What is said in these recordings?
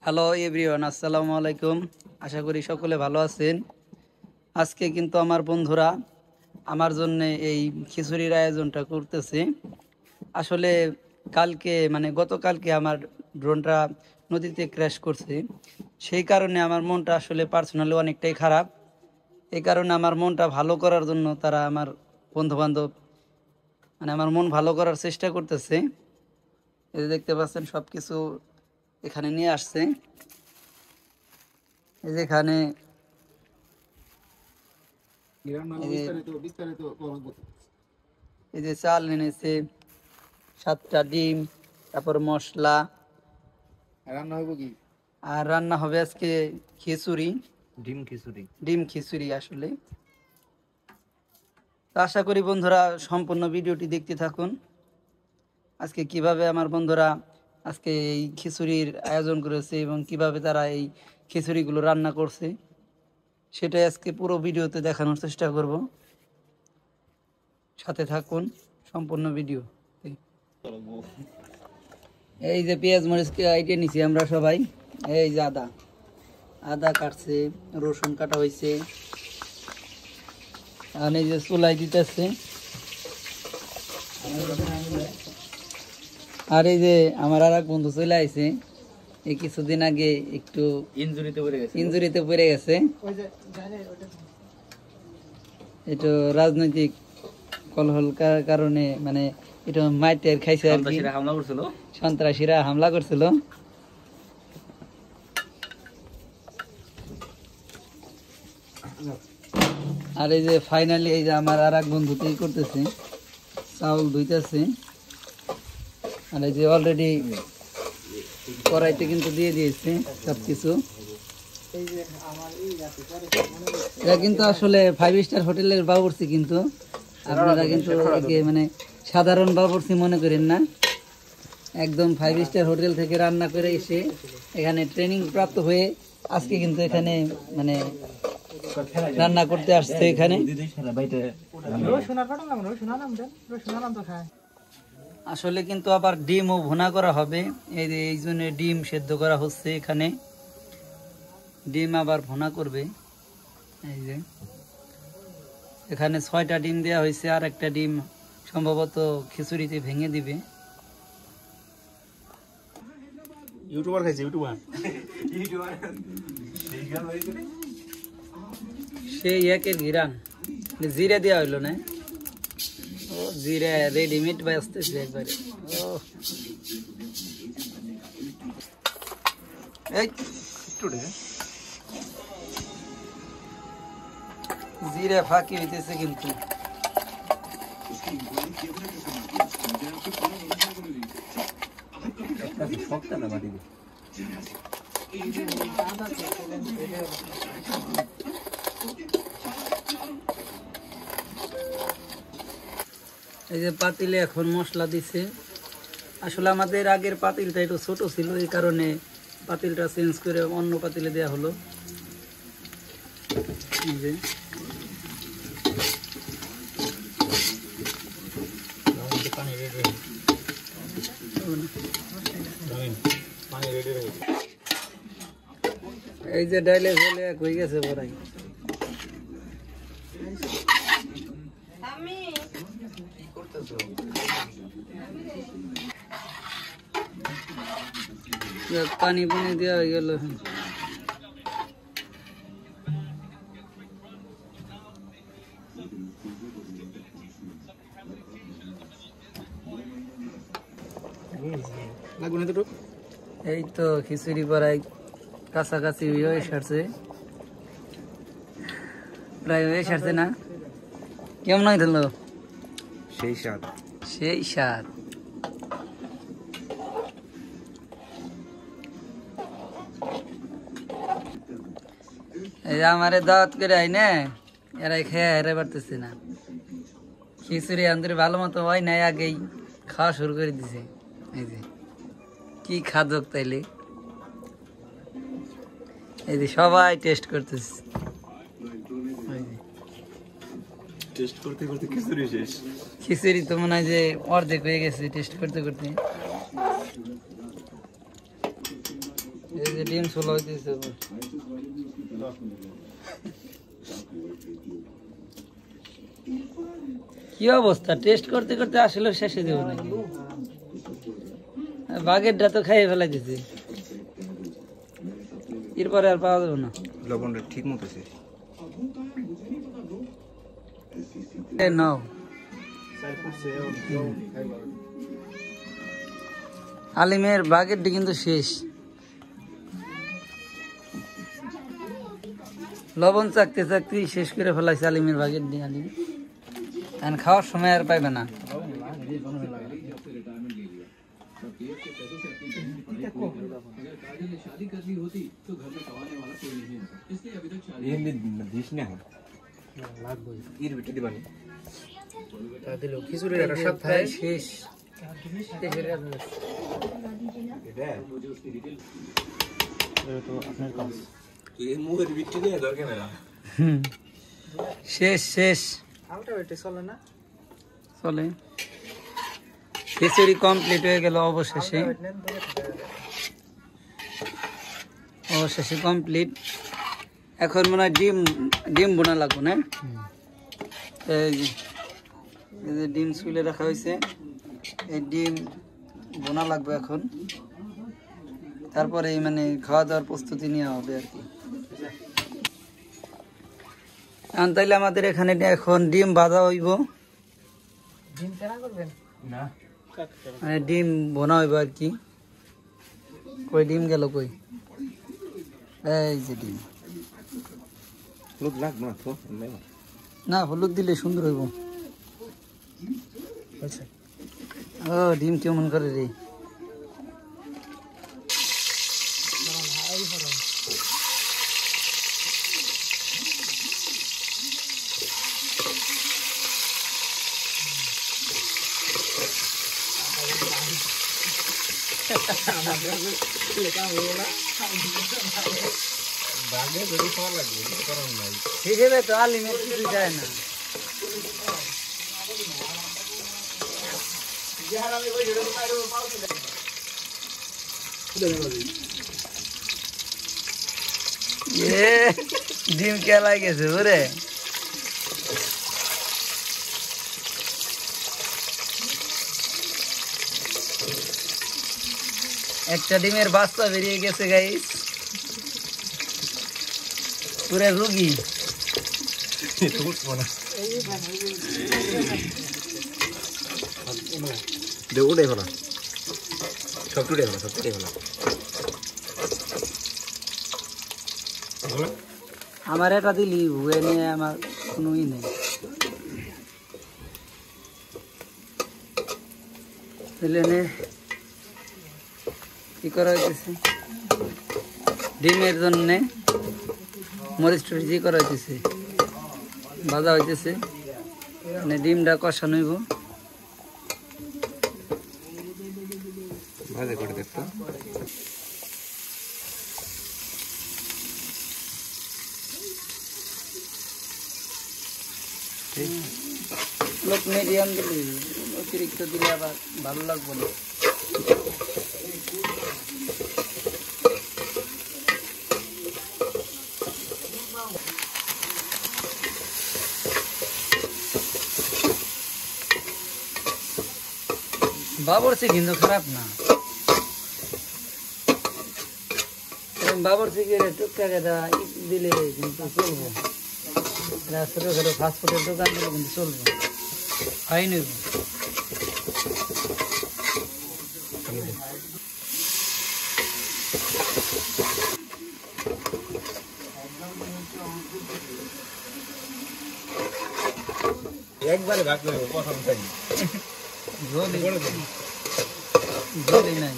Hello everyone, আসসালামু আলাইকুম। আশা করি সকলে ভালো আছেন। আজকে কিন্তু আমার বন্ধুরা আমার জন্য এই খিচুড়ির আয়োজনটা করতেছে। আসলে কালকে গতকালকে আমার ড্রোনটা নদীতে ক্র্যাশ করছে। সেই কারণে আমার মনটা আসলে পার্সোনালি অনেকটাই খারাপ। এই কারণে আমার মনটা ভালো করার জন্য তারা আমার বন্ধুবান্ধব আমার মন ভালো করার চেষ্টা করতেছে। এই যে দেখতে পাচ্ছেন সব কিছু এখানে নিয়ে আসছে। এই যেখানে এই যে চাল এনেছে, 7টা ডিম, তারপর মশলা। রান্না হবে কি? আর রান্না হবে আজকে খিচুড়ি, ডিম খিচুড়ি আসলে। তো আশা করি বন্ধুরা সম্পূর্ণ ভিডিওটি দেখতে থাকুন। আজকে কিভাবে আমার বন্ধুরা আজকে এই খিচুড়ির আয়োজন করেছে এবং কিভাবে তারা এই খিচুড়িগুলো রান্না করছে সেটাই আজকে পুরো ভিডিওতে দেখানোর চেষ্টা করব। সাথে থাকুন সম্পূর্ণ ভিডিও। এই যে পেঁয়াজ মরিচকে আইটে নিছি আমরা সবাই। এই যে আদা আদা কাটছে, রসুন কাটা হয়েছে, আর এই যে চুলাই দিতেছে। আর এই যে আমার আর এক বন্ধু চলে আইছে, এই কিছুদিন আগে একটু ইনজুরিতে পড়ে গেছে। একটু রাজনৈতিক কলহল কারণে একটু মাইটের খাইছে আর কি, সন্ত্রাসীরা হামলা করছিল। আর এই যে ফাইনালি এই যে আমার আর এক বন্ধুতেই করতেছে, চাউল ধুইতেছে। আর এই যে অলরেডি কড়াইতে কিন্তু দিয়ে দিয়েছে সবকিছু। এটা কিন্তু আসলে 5 স্টার হোটেলের বাবুর্চি, কিন্তু আপনারা কিন্তু সাধারণ বাবুর্চি মনে করেন না। একদম 5 স্টার হোটেল থেকে রান্না করে এসে এখানে ট্রেনিং প্রাপ্ত হয়ে আজকে কিন্তু এখানে রান্না করতে আসছে। এখানে আসলে কিন্তু আবার ডিমও ভুনা করা হবে। এই জন্য ডিম সেদ্ধ করা হচ্ছে এখানে, ডিম আবার ভুনা করবে। এই যে এখানে 6টা ডিম দেওয়া হয়েছে, আর একটা ডিম সম্ভবত খিচুড়িতে ভেঙে দিবে। ইউটিউবার খাইছে, ইউটিউবার সেই একের ঘিরান জিরা দেওয়া হইলো না, ও জিরা রেডিমেড বাজতেছে একবারে। জিরা ফাঁকি হইতেছে কিন্তু। এই যে পাতিলে এখন মশলা দিছে। আসলে আমাদের আগের পাতিলটা একটু ছোট ছিল, এই কারণে পাতিলটা চেঞ্জ করে অন্য পাতিলে দেওয়া হলো। এই যে এই যে ডাইলে ঝোলে এক হয়ে গেছে বড়াই। পানি পানি দেওয়া হয়ে গেল। এই তো খিচুড়ি করাই কাছাকাছি হয়ে সারছে, প্রায় হয়ে সারছে না? কেমন হইল? সেই স্বাদ, সেই স্বাদ। এই যে আমারে দাওয়াত করে আই না, এরাই খেয়ে হেরে পারতেছে না। খিচুড়ি আমাদের ভালো মতো হয় নাই, আগেই খাওয়া শুরু করে দিছে। এই যে কি খাদক তাইলে, এই যে সবাই টেস্ট করতেছে। খিচুড়ি তো মনে হয় যে অর্ধেক হয়ে গেছে টেস্ট করতে করতে। এই যে ডিম ছোলা হইতেছে কি অবস্থা টেস্ট করতে করতে আসলে শেষে দেবো নাকি বাগেরটা তো খাইয়ে ফেলাই দিছি এরপরে আর পাওয়া যাবে না লবণটা ঠিক মতো আছে নাও আলিমের বাগেরটি কিন্তু শেষ লবণ চাকতে চাকতেই শেষ করে ফেলাইছে আলিমের বাগেরটি আলিম এখন খাওয়ার সময় আর পাইবে না খিচুড়ির একটা স্বাদ থাকে শেষ শেষ শেষ চলে খিচুড়ি কমপ্লিট হয়ে গেল অবশেষে অবশেষে কমপ্লিট এখন মনে হয় ডিম ডিম বোনা লাগবো না এই যে ডিম চুলে রাখা হয়েছে এই ডিম বোনা লাগবে এখন তারপরে মানে খাওয়া দাওয়ার প্রস্তুতি নেওয়া হবে আর কি তাইলে আমাদের এখানে এখন ডিম বাঁধা হইব মানে ডিম বোনা হইব আর কি কই ডিম গেল কই এই যে ডিম হলুদ লাগবে না তো না হলুদ দিলে সুন্দর হইব ও ডিম কেমন করে রে হিসেবে তো আলিমের কিছু যায় না ডিম কেলাই গেছে ওরে একটা ডিমের বাচ্চা বেরিয়ে গেছে গাইস পুরো রুগী ওটাই হলো সবটুটাই হলো সবটুটাই হলো আমার এটা দিলি হুয়ে নিয়ে আমার কোনো ই নেই দিলে কি করা হইতেছে ডিমের জন্য মরিচ টরিচ করা হইতেছে ভাজা হইতেছে মানে ডিমটা কষানো হইব ভালো করে দেখতো লোক মিডিয়াম দিলে অতিরিক্ত দিলে আবার ভালো লাগবে না বাবরচি কিন্তু খারাপ না বাবরচি টুকটাক এটা দিলে কিন্তু চলবো ছোটো ছোটো ফাস্টফুডের দোকান দিলে কিন্তু চলবো খাই নেব একবারে ভাগ করে প্রথম টাইম ঝোলই নাই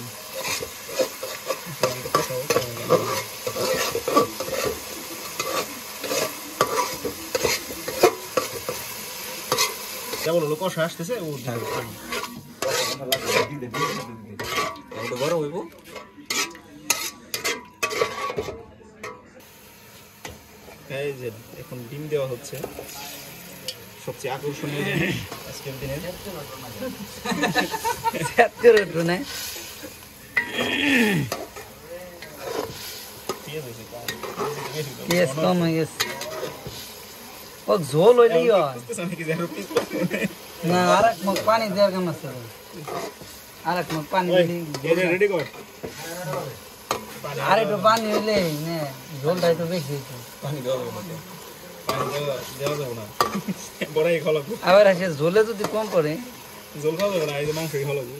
যেমন হলো কষা আসতেছে গরম হইব এই যে এখন ডিম দেওয়া হচ্ছে সবচেয়ে আকর্ষণীয় আজকের দিনে পেঁয়াজ কম হয়ে গেছে ও ঝোল হইলেই হয় না আর এক মগ পানি দেওয়ার কেমন আছে আর এক মগ পানি দিলে রেডি কর আর একটু পানি হইলে নে ঝোলটা একটু বেশি হইতো পানি দেওয়া যাবে না বড়াই খাওয়া লাগবে আবার আসে ঝোলে যদি কম পড়ে জল খাওয়া যাবে না এই যে মাংসই খাওয়া লাগবে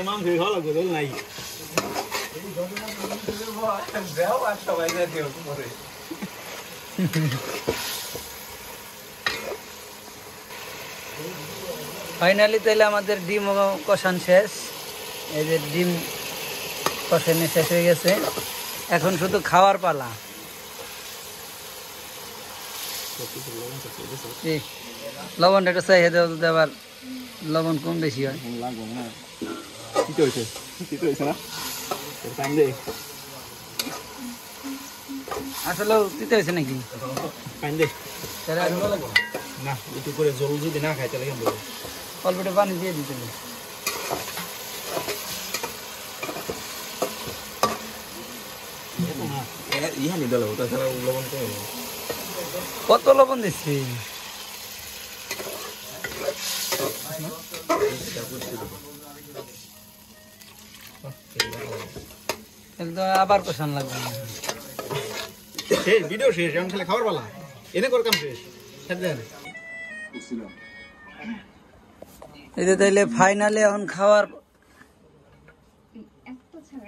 মাংসই খাওয়া লাগবে জল নাই ফাইনালি তাইলে আমাদের ডিম কষান শেষ এই যে ডিম কষানো শেষ হয়ে গেছে এখন শুধু খাওয়ার পালা এই, লবণটা একটু চাইয়ে দেওয়া যদি আবার লবণ কম বেশি হয় লাগবে না কি হয়েছে না টাইম দে আসলেও দিতে হয়েছে নাকি টাইম দে তাহলে আর না একটু করে জল যদি না খাই তাহলে কেমন অল্প একটু পানি দিয়ে দিতে হবে ইহানি দিলে তাছাড়া লবণ কমে কত লবণ দিচ্ছি একদম আবার কষান লাগবে শেষ ভিডিও শেষ এখন খালি খাবার পালা এনে কর কাম শেষ দেন এই যে তাইলে ফাইনালি এখন খাওয়ার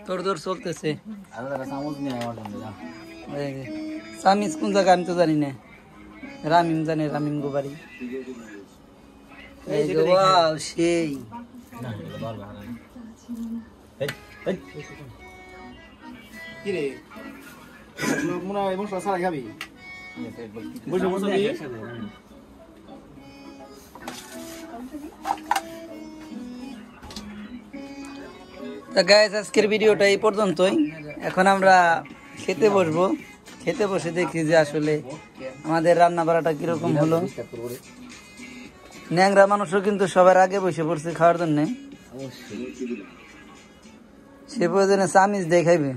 তোর চলতেছে এই যে, চামিজ কোন জায়গা আমি তো জানি না রামিম জানে রামিম গো বাড়ি এই যে ওয়াও সেই কি রে মনে হয় মশলা ছাড়া খাবি বসে বসে তা গাইস আজকের ভিডিওটা এই পর্যন্তই এখন আমরা খেতে বসবো খেতে বসে দেখি যে আসলে আমাদের রান্না বাড়াটা কিরকম হলো ন্যাংরা মানুষও কিন্তু সবার আগে বসে পড়ছে খাওয়ার জন্য সে প্রয়োজনে চামিচ দিয়ে খাইবে